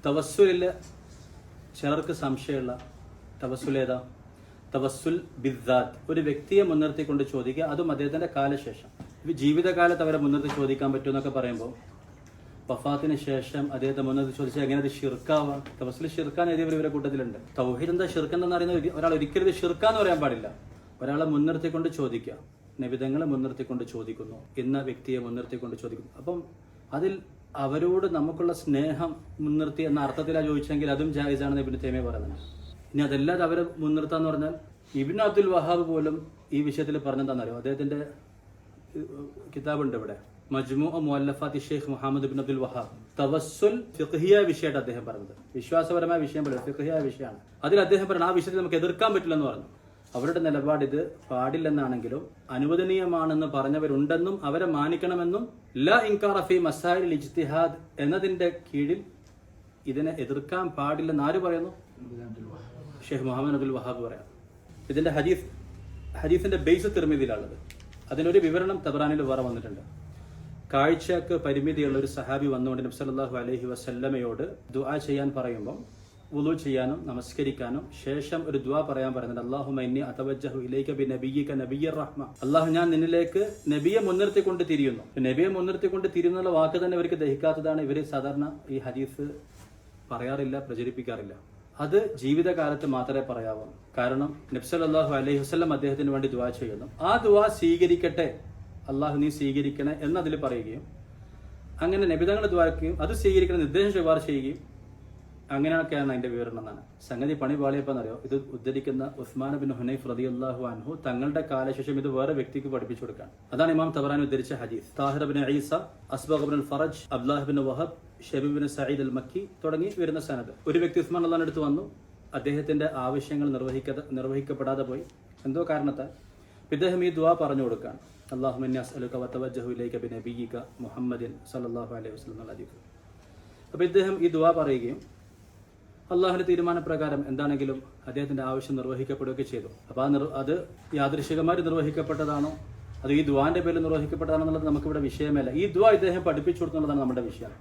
തവസ്സുലില് ചിലർക്ക് സംശയമുള്ള തവസ്സുൽ ഏതാ? തവസ്സുൽ ബിദ്ദാത്ത്, ഒരു വ്യക്തിയെ മുൻനിർത്തിക്കൊണ്ട് ചോദിക്കുക, അതും അദ്ദേഹത്തിന്റെ കാലശേഷം. ജീവിതകാലത്ത് അവരെ മുൻനിർത്തി ചോദിക്കാൻ പറ്റുമെന്നൊക്കെ പറയുമ്പോൾ വഫാത്തിന് ശേഷം അദ്ദേഹത്തെ മുൻനിർത്തി ചോദിച്ചാൽ എങ്ങനെ അത് ഷിർക്കാവാം? തവസ്സുൽ ഷിർക്കാൻ എഴുതിയവർ ഇവരുടെ കൂട്ടത്തിലുണ്ട്. തൗഹീദ് എന്താ ഷിർക്കെന്ന് അറിയുന്ന ഒരാൾ ഒരിക്കലും ഷിർക്കാന്ന് പറയാൻ പാടില്ല. ഒരാളെ മുൻനിർത്തിക്കൊണ്ട് ചോദിക്കുക, നബിതങ്ങളെ മുൻനിർത്തിക്കൊണ്ട് ചോദിക്കുന്നു, ഇന്ന വ്യക്തിയെ മുൻനിർത്തിക്കൊണ്ട് ചോദിക്കുന്നു. അപ്പം അതിൽ അവരോട് നമുക്കുള്ള സ്നേഹം മുൻനിർത്തി എന്ന അർത്ഥത്തിലാണ് ചോദിച്ചെങ്കിൽ അതും ജായിസാണെന്ന് ഇബ്നു തൈമിയ്യ പറയുന്നത്. ഇനി അതല്ലാതെ അവരെ മുൻനിർത്താന്ന് പറഞ്ഞാൽ ഇബ്നു അബ്ദുൽ വഹാബ് പോലും ഈ വിഷയത്തിൽ പറഞ്ഞെന്താണെന്നറിയോ? അദ്ദേഹത്തിന്റെ കിതാബുണ്ട് ഇവിടെ, മജ്മൂഅ മുഅല്ലഫാത്തി ഷെയ്ഖ് മുഹമ്മദ് ഇബ്നു അബ്ദുൽ വഹാബ്. തവസ്സുൽ ഫിഖ്ഹിയ വിഷയമായിട്ട് അദ്ദേഹം പറഞ്ഞത്, വിശ്വാസപരമായ വിഷയം പോലെ ഫിഖ്ഹിയ വിഷയമാണ്. അതിൽ അദ്ദേഹം പറയുന്നത് ആ വിഷയത്തിൽ നമുക്ക് എതിർക്കാൻ പറ്റില്ലെന്ന് പറഞ്ഞു. അവരുടെ നിലപാട് ഇത് പാടില്ലെന്നാണെങ്കിലും അനുവദനീയമാണെന്ന് പറഞ്ഞവരുണ്ടെന്നും അവരെ മാനിക്കണമെന്നും ലാ ഇൻകാറ ഫീ മസായിലിൽ ഇജ്തിഹാദ് എന്നതിന്റെ കീഴിൽ ഇതിനെ എതിർക്കാൻ പാടില്ലെന്ന് ആര് പറയുന്നു? ഷെയ്ഖ് മുഹമ്മദ് അബ്ദുൽ വഹാബ് പറയാം. ഇതിന്റെ ഹദീസിന്റെ ബേസ് തിർമിദിയിലുള്ളത്. അതിനൊരു വിവരണം തബറാനിൽ വേറെ വന്നിട്ടുണ്ട്. കാഴ്ചക്ക് പരിമിതിയുള്ള ഒരു സഹാബി വന്നുകൊണ്ട് നബി സല്ലല്ലാഹു അലൈഹി വസല്ലമയോട് ദുആ ചെയ്യാൻ പറയുമ്പോൾ വുളു ചെയ്യാനും നമസ്കരിക്കാനും ശേഷം ഒരു ദുആ പറയാൻ പറയുന്നുണ്ട്. അല്ലാഹുമ്മ ഇന്നി അതവജ്ജഹു ഇലൈക ബിനബിയ്യിക നബിയ്യിർ റഹ്മ. അല്ലാഹു, ഞാൻ നിന്നിലേക്ക് നബിയെ മുൻനിർത്തിക്കൊണ്ട് തിരിയുന്നു. നബിയെ മുൻനിർത്തിക്കൊണ്ട് തിരിയുന്നുള്ള വാക്ക് തന്നെ ഇവർക്ക് ദഹിക്കാത്തതാണ്. ഇവർ സാധാരണ ഈ ഹദീസ് പറയാറില്ല, പ്രചരിപ്പിക്കാറില്ല. അത് ജീവിതകാലത്ത് മാത്രമേ പറയാവൂ. കാരണം നബി സല്ലല്ലാഹു അലൈഹി വസല്ലം അദ്ദേഹത്തിന് വേണ്ടി ദുആ ചെയ്യുന്നു. ആ ദുആ സ്വീകരിക്കട്ടെ, അള്ളാഹു നീ സ്വീകരിക്കണേ എന്നതിൽ പറയുകയും അങ്ങനെ നബിതങ്ങളുടെ ദുആയ്ക്കുകയും അത് സ്വീകരിക്കുന്ന നിർദ്ദേശം ശുപാർശ ചെയ്യുകയും അങ്ങനെയൊക്കെയാണ് അതിന്റെ വിവരണം എന്നാണ്. സംഗതി പണി പാളിയപ്പോന്നറിയോ? ഇത് ഉദ്ധരിക്കുന്ന ഉസ്മാൻ ബിൻ ഹുനൈഫ് റളിയല്ലാഹു അൻഹു തങ്ങളുടെ കാലശേഷം ഇത് വേറെ വ്യക്തിക്ക് പഠിപ്പിച്ചു കൊടുക്കാൻ. അതാണ് ഇമാം തബറാനി ഉദ്ധരിച്ച ഹദീസ്. Thahir bin Isa, അസ്ബഗ് bin Faraj, Abdullah bin Wahab, Shabeeb bin Saeed അൽ മക്കി തുടങ്ങി വരുന്ന സനദ്. ഒരു വ്യക്തി ഉസ്മാൻ അള്ളാഹിന്റെ അടുത്ത് വന്നു. അദ്ദേഹത്തിന്റെ ആവശ്യങ്ങൾ നിർവഹിക്കപ്പെടാതെ പോയി എന്തോ കാരണത്താൽ. ഇദ്ദേഹം ഈ ദുആ പറഞ്ഞു കൊടുക്കാൻ, അല്ലാഹുമ്മ ഇന്നി അസ്അലുക വതവജ്ജഹു ഇലൈക ബിനബിയ്യിക മുഹമ്മദിൻ സല്ലല്ലാഹു അലൈഹി വസല്ലം എന്ന ഹദീസ്. അപ്പോൾ ഇദ്ദേഹം ഈ ദുആ പറയുകയും അള്ളാഹുവിന്റെ തീരുമാനപ്രകാരം എന്താണെങ്കിലും അദ്ദേഹത്തിന്റെ ആവശ്യം നിർവഹിക്കപ്പെടുകയൊക്കെ ചെയ്തു. അപ്പോൾ അത് യാദൃശികമായി നിർവഹിക്കപ്പെട്ടതാണോ അത് ഈ ദുആന്റെ പേരിൽ നിർവഹിക്കപ്പെട്ടതാണോ എന്നുള്ളത് നമുക്കിവിടെ വിഷയമല്ല. ഈ ദുആ ഇദ്ദേഹം പഠിപ്പിച്ചു കൊടുക്കുന്നതാണ് നമ്മുടെ വിഷയം.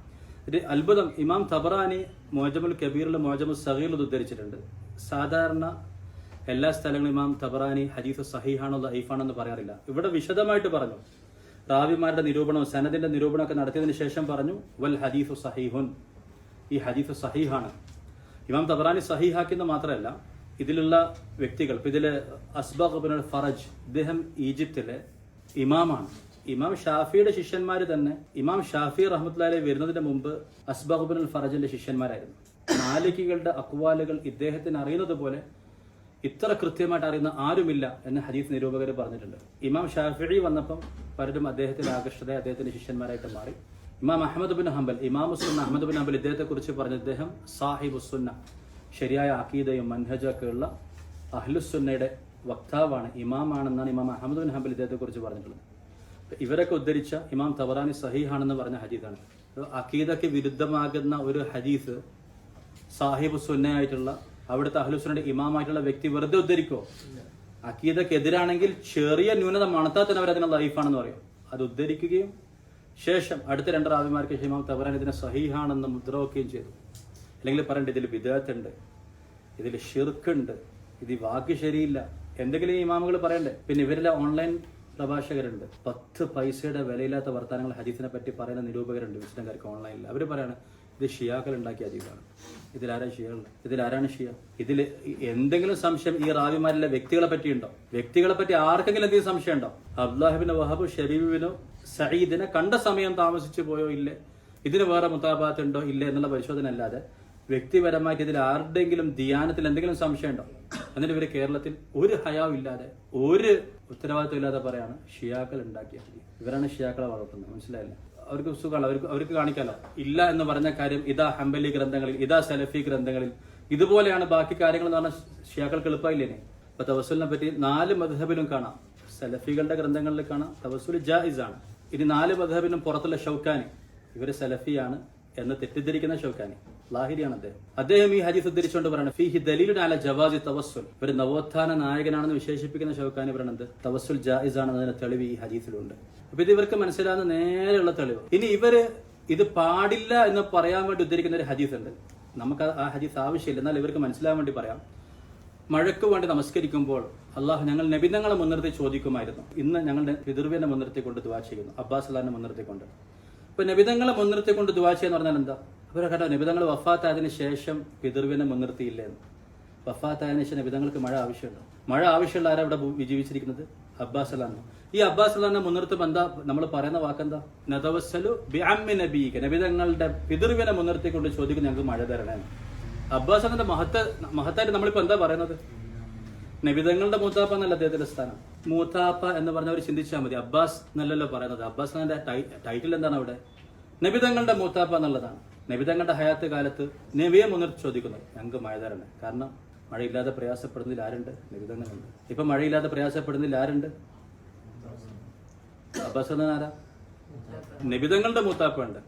ഒരു അത്ഭുതം, ഇമാം തബറാനി മുഅ്ജമുൽ കബീറിലും മുഅ്ജമുൽ സഗീറിലും ഉദ്ധരിച്ചിട്ടുണ്ട്. സാധാരണ എല്ലാ സ്ഥലങ്ങളും ഇമാം തബറാനി ഹദീസ് സഹീഹാണോ ദഈഫാണോ എന്ന് പറയാറില്ല. ഇവിടെ വിശദമായിട്ട് പറഞ്ഞു. റാവിമാരുടെ നിരൂപണവും സനദിന്റെ നിരൂപണമൊക്കെ നടത്തിയതിനു ശേഷം പറഞ്ഞു വൽ ഹദീസു സഹീഹുൻ, ഈ ഹദീസ് സഹീഹാണ്. ഇമാം തബറാനി സഹീഹാക്കിയെന്ന് മാത്രമല്ല, ഇതിലുള്ള വ്യക്തികൾ, ഇതില് അസ്ബഗ് ബിൻ ഫറജ്, ഇദ്ദേഹം ഈജിപ്തിലെ ഇമാമാണ്. ഇമാം ഷാഫിയുടെ ശിഷ്യന്മാർ തന്നെ ഇമാം ഷാഫി റഹ്മത്തുള്ളാഹി അലൈഹി വരുന്നതിന് മുമ്പ് അസ്ബഗ് ബിൻ ഫറജിന്റെ ശിഷ്യന്മാരായിരുന്നു. മാലിക്കികളുടെ അക്വാലുകൾ ഇദ്ദേഹത്തിന് അറിയുന്നത് പോലെ ഇത്ര കൃത്യമായിട്ട് അറിയുന്ന ആരുമില്ല എന്ന് ഹദീസ് നിരൂപകർ പറഞ്ഞിട്ടുണ്ട്. ഇമാം ഷാഫിഈ വന്നപ്പം പലരും അദ്ദേഹത്തിന്റെ ആകർഷകരായ അദ്ദേഹത്തിന്റെ ശിഷ്യന്മാരായിട്ട് മാറി. ഇമാം Ahmad bin Hanbal, ഇമാമുസുന്ന Ahmad bin Hanbal ഇദ്ദേഹത്തെ കുറിച്ച് പറഞ്ഞ ഇദ്ദേഹം സാഹിബുസുന്ന, ശരിയായ അഖീദയും മൻഹജൊക്കെ ഉള്ള അഹ്ലുസുന്നയുടെ വക്താവാണ്, ഇമാമാണെന്നാണ് ഇമാം അഹ്മദ് ബിൻ ഹംബൽ ഇദ്ദേഹത്തെ കുറിച്ച് പറഞ്ഞിട്ടുള്ളത്. ഇവരൊക്കെ ഉദ്ധരിച്ച ഇമാം തബറാനി സഹീഹാണെന്ന് പറഞ്ഞ ഹദീസാണ്. അഖീദയ്ക്ക് വിരുദ്ധമാകുന്ന ഒരു ഹദീസ് സാഹിബുസുന്നയായിട്ടുള്ള അവിടുത്തെ അഹ്ലുസുന്നയുടെ ഇമാമായിട്ടുള്ള വ്യക്തി വെറുതെ ഉദ്ധരിക്കോ? അഖീദയ്ക്ക് എതിരാണെങ്കിൽ ചെറിയ ന്യൂനത മണത്താൽ തന്നെ അവരതിനെ ലൈഫാണെന്ന് പറയും. അത് ഉദ്ധരിക്കുകയും ശേഷം അടുത്ത രണ്ട് റാവിമാർക്ക് ഇമാം തബറാനി ഇതിനെ സഹീഹാണെന്ന് മുദ്രവെക്കുകയും ചെയ്തു. അല്ലെങ്കിൽ പറയണ്ട ഇതിൽ ബിദ്അത്ത്, ഇതിൽ ഷിർക്കുണ്ട്, ഇത് വാക്ക് ശരിയില്ല, എന്തെങ്കിലും ഇമാമുകൾ പറയണ്ടേ? പിന്നെ ഇവരിലെ ഓൺലൈൻ പ്രഭാഷകരുണ്ട്, 10 പൈസയുടെ വിലയില്ലാത്ത വർത്തമാനങ്ങൾ ഹദീസിനെ പറ്റി പറയുന്ന നിരൂപകരുണ്ട് മുസ്ലിംകാർക്ക് ഓൺലൈനിൽ. അവർ പറയാണ് ഇത് ഷിയാക്കൾ ഉണ്ടാക്കിയ ഹദീസാണ്, ഇതിലാരാ ഷിയകളുണ്ട്, ഇതിലാരാണ് ഷിയ? ഇതിൽ എന്തെങ്കിലും സംശയം ഈ റാവിമാരിലെ വ്യക്തികളെ പറ്റിയുണ്ടോ? വ്യക്തികളെ പറ്റി ആർക്കെങ്കിലും എന്തെങ്കിലും സംശയം ഉണ്ടോ? അബ്ദുല്ലാഹിബിൻ വഹബ് ഷബീബിനോ സഈദിനെ കണ്ട സമയം താമസിച്ചു പോയോ ഇല്ലേ, ഇതിന് വേറെ മുതാബാത്ത് ഉണ്ടോ ഇല്ലേ എന്നുള്ള പരിശോധന അല്ലാതെ വ്യക്തിപരമായിട്ട് ഇതിൽ ആരുടെയെങ്കിലും ധ്യാനത്തിൽ എന്തെങ്കിലും സംശയം ഉണ്ടോ? എന്നിട്ട് ഇവര് കേരളത്തിൽ ഒരു ഹയാവും ഇല്ലാതെ ഒരു ഉത്തരവാദിത്വം ഇല്ലാതെ പറയാണ് ഷിയാക്കൾ ഉണ്ടാക്കിയ ഹദീസ്. ഇവരാണ് ഷിയാക്കളെ വളർത്തുന്നത്. മനസ്സിലായില്ല? അവർക്ക് സുഖമാണ്, അവർക്ക് കാണിക്കാലോ. ഇല്ല എന്ന് പറഞ്ഞ കാര്യം ഇതാ ഹംബലി ഗ്രന്ഥങ്ങളിൽ, ഇതാ സലഫി ഗ്രന്ഥങ്ങളിൽ, ഇതുപോലെയാണ് ബാക്കി കാര്യങ്ങൾ എന്ന് പറഞ്ഞാൽ ഷിയാക്കൾക്ക് എളുപ്പമില്ലേനെ. അപ്പൊ തവസ്സുലിനെ പറ്റി 4 മദ്ഹബിലും കാണാം. സലഫികളുടെ ഗ്രന്ഥങ്ങളിൽ കാണാം തവസ്സുൽ ജായിസ് ആണ്. ഇനി 4 മദ്ഹബിനും പുറത്തുള്ള ഷൗക്കാനി, ഇവര് സലഫിയാണ് എന്ന് തെറ്റിദ്ധരിക്കുന്ന ഷൗക്കാനി ലാഹിരിയാണ് അദ്ദേഹം ഈ ഹദീസ് ഉദ്ധരിച്ചുകൊണ്ട് പറയുന്നത് ഫീഹി ദലീലുൻ അലാ ജവാസി തവസ്സുൽ, ഒരു നവോത്ഥാന നായകനാണെന്ന് വിശേഷിപ്പിക്കുന്ന ഷൗക്കാനി പറയുന്നത് തവസ്സുൽ ജായിസ് ആണെന്നതിന് തെളിവ് ഈ ഹദീസിലുണ്ട്. അപ്പൊ ഇത് ഇവർക്ക് മനസ്സിലാകുന്ന നേരെയുള്ള തെളിവ്. ഇനി ഇവര് ഇത് പാടില്ല എന്ന് പറയാൻ വേണ്ടി ഉദ്ധരിക്കുന്ന ഒരു ഹദീസ് ഉണ്ട്. നമുക്ക് ആ ഹദീസ് ആവശ്യമില്ല, എന്നാൽ ഇവർക്ക് മനസ്സിലാവാൻ വേണ്ടി പറയാം. മഴയ്ക്ക് വേണ്ടി നമസ്കരിക്കുമ്പോൾ അള്ളാഹു ഞങ്ങൾ നബിതങ്ങളെ മുൻനിർത്തി ചോദിക്കുമായിരുന്നു. ഇന്ന് ഞങ്ങളുടെ പിതൃവിനെ മുൻനിർത്തിക്കൊണ്ട് ദുആ ചെയ്യുന്നു, അബ്ബാസ് അള്ളാഹിനെ മുൻനിർത്തിക്കൊണ്ട്. ഇപ്പൊ നബിതങ്ങളെ മുൻനിർത്തിക്കൊണ്ട് ദുആ ചെയ്യാന്ന് പറഞ്ഞാൽ എന്താ? അവരെ കണ്ടോ, നബിതങ്ങൾ വഫാത്തായതിനു ശേഷം പിതൃവിനെ മുൻനിർത്തിയില്ലേന്ന്. വഫാത്തായതിനു ശേഷം നബിതങ്ങൾക്ക് മഴ ആവശ്യമുണ്ടോ? മഴ ആവശ്യമുള്ള ആരാ ഇവിടെ വിജയിച്ചിരിക്കുന്നത്? അബ്ബാസ് അള്ളാഹ്. ഈ അബ്ബാസ് അള്ളാഹിനെ മുൻനിർത്തുമ്പോൾ എന്താ നമ്മൾ പറയുന്ന വാക്കെന്താ? നതവസ്സലു ബിഅമ്മി നബീക, നബിതങ്ങളുടെ പിതൃവിനെ മുൻനിർത്തിക്കൊണ്ട് ചോദിക്കും ഞങ്ങൾക്ക് മഴ തരണേ. അബ്ബാസ് അള്ളാഹിന്റെ മഹത്തായിട്ട് നമ്മളിപ്പോ എന്താ പറയുന്നത്? നബിതങ്ങളുടെ മൂത്താപ്പ എന്നല്ല അദ്ദേഹത്തിന്റെ സ്ഥാനം. മൂത്താപ്പ എന്ന് പറഞ്ഞവർ ചിന്തിച്ചാൽ മതി. അബ്ബാസ് എന്നല്ലല്ലോ പറയുന്നത്. അബ്ബാസ് ഖാന്റെ ടൈറ്റിൽ എന്താണ് അവിടെ? നബിതങ്ങളുടെ മൂത്താപ്പ എന്നുള്ളതാണ്. നബിതങ്ങളുടെ ഹയാത്ത് കാലത്ത് നബിയെ മുൻനിർത്തി ചോദിക്കുന്നത് ഞങ്ങൾക്ക് മഴ തരണേ. കാരണം മഴയില്ലാതെ പ്രയാസപ്പെടുന്നതിൽ ആരുണ്ട്? നബിതങ്ങളുണ്ട്. ഇപ്പൊ മഴയില്ലാതെ പ്രയാസപ്പെടുന്നതിൽ ആരുണ്ട്? അബ്ബാസ് ഖാൻ ആരാ? നബിതങ്ങളുടെ മൂത്താപ്പ ഉണ്ട്.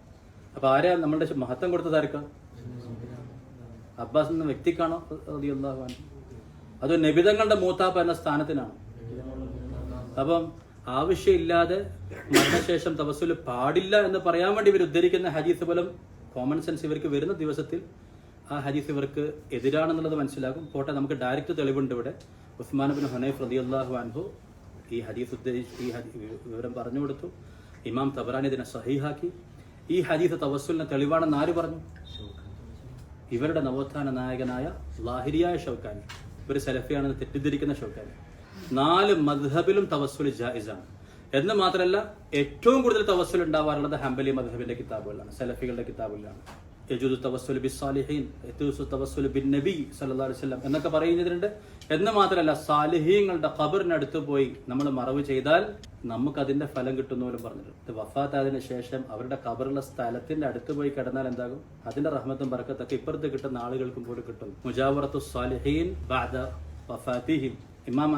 അപ്പൊ ആരാ നമ്മളുടെ മഹത്വം കൊടുത്തത്? ആർക്കാ? അബ്ബാസ് എന്ന വ്യക്തിക്കാണോ റളിയല്ലാഹു അൻഹു? അത് നബിതങ്ങളുടെ മൂത്താപ്പ എന്ന സ്ഥാനത്തിനാണ്. അപ്പം ആവശ്യമില്ലാതെ മരണശേഷം തവസ്സുൽ പാടില്ല എന്ന് പറയാൻ വേണ്ടി ഇവർ ഉദ്ധരിക്കുന്ന ഹദീസ് പോലും കോമൺ സെൻസ് ഇവർക്ക് വരുന്ന ദിവസത്തിൽ ആ ഹദീസ് ഇവർക്ക് എതിരാണെന്നുള്ളത് മനസ്സിലാകും. പോട്ടെ, നമുക്ക് ഡയറക്റ്റ് തെളിവുണ്ട് ഇവിടെ. ഉസ്മാൻ ബിൻ ഹുനൈഫ് റളിയല്ലാഹു അൻഹു ഈ ഹദീസ് ഉദ്ധരിച്ച് ഈ വിവരം പറഞ്ഞു കൊടുത്തു. ഇമാം തബറാനി ഇതിനെ സഹീഹാക്കി. ഈ ഹദീസ് തവസ്സുലിന് തെളിവാണെന്ന് ആര് പറഞ്ഞു? ഇവരുടെ നവോത്ഥാന നായകനായ ലാഹിരിയായ ഷൗക്കാനി. ഇവർ സലഫിയാണെന്ന് തെറ്റിദ്ധരിക്കുന്ന ഷൗക്കാനി. 4 മദ്ഹബിലും തവസ്സുൽ ജായിസാണ് എന്ന് മാത്രമല്ല, ഏറ്റവും കൂടുതൽ തവസ്സുൽ ഉണ്ടാവാറുള്ളത് ഹംബലി മദ്ഹബിന്റെ കിതാബുകളാണ്, സലഫികളുടെ കിതാബുകളാണ്. യജൂദു തവസ്സുൽ ബിസ്സാലിഹീൻ, യജൂസു തവസ്സുൽ ബിന്നബി സല്ലല്ലാഹു അലൈഹി വസല്ലം എന്നൊക്കെ പറയുന്നതിനുണ്ട്. എന്ന് മാത്രമല്ല, സാലിഹീങ്ങളുടെ ഖബറിനടുത്ത് പോയി നമ്മൾ മറവ് ചെയ്താൽ നമുക്ക് അതിന്റെ ഫലം കിട്ടുന്ന പോലും പറഞ്ഞിട്ടുണ്ട്. വഫാത്തായതിനു ശേഷം അവരുടെ ഖബറുള്ള സ്ഥലത്തിന്റെ അടുത്ത് പോയി കിടന്നാൽ എന്താകും? അതിന്റെ റഹ്മത്തും ബറക്കത്തൊക്കെ ഇപ്പുറത്ത് കിട്ടുന്ന ആളുകൾക്കും പോലും കിട്ടും. മുജാവറത്തു സാലിഹീൻ ബഅദ വഫാത്തിഹിം. ഇമാം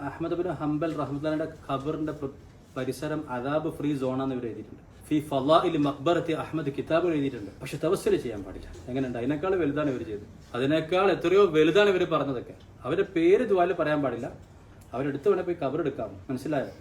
അഹ്മദ് ബിൻ ഹംബൽ റഹ്മത്തുള്ളാഹിയുടെ ഖബറിന്റെ പരിസരം അദാബ് ഫ്രീ സോണാന്ന് ഇവർ എഴുതിയിട്ടുണ്ട്. ഫി ഫളാഇൽ മഖ്ബറത്തി അഹ്മദ് കിതാബ് എഴുതിയിട്ടുണ്ട്. പക്ഷെ തവസ്സുൽ ചെയ്യാൻ പാടില്ല. എങ്ങനെയുണ്ട്? അതിനേക്കാൾ വലുതാണ് ഇവർ ചെയ്തത്. അതിനേക്കാൾ എത്രയോ വലുതാണ് ഇവർ പറഞ്ഞതൊക്കെ. അവരുടെ പേര് ദുആയിൽ പറയാൻ പാടില്ല. അവരെടുത്ത് വേണേ പോയി ഖബർ എടുക്കാം. മനസ്സിലായോ?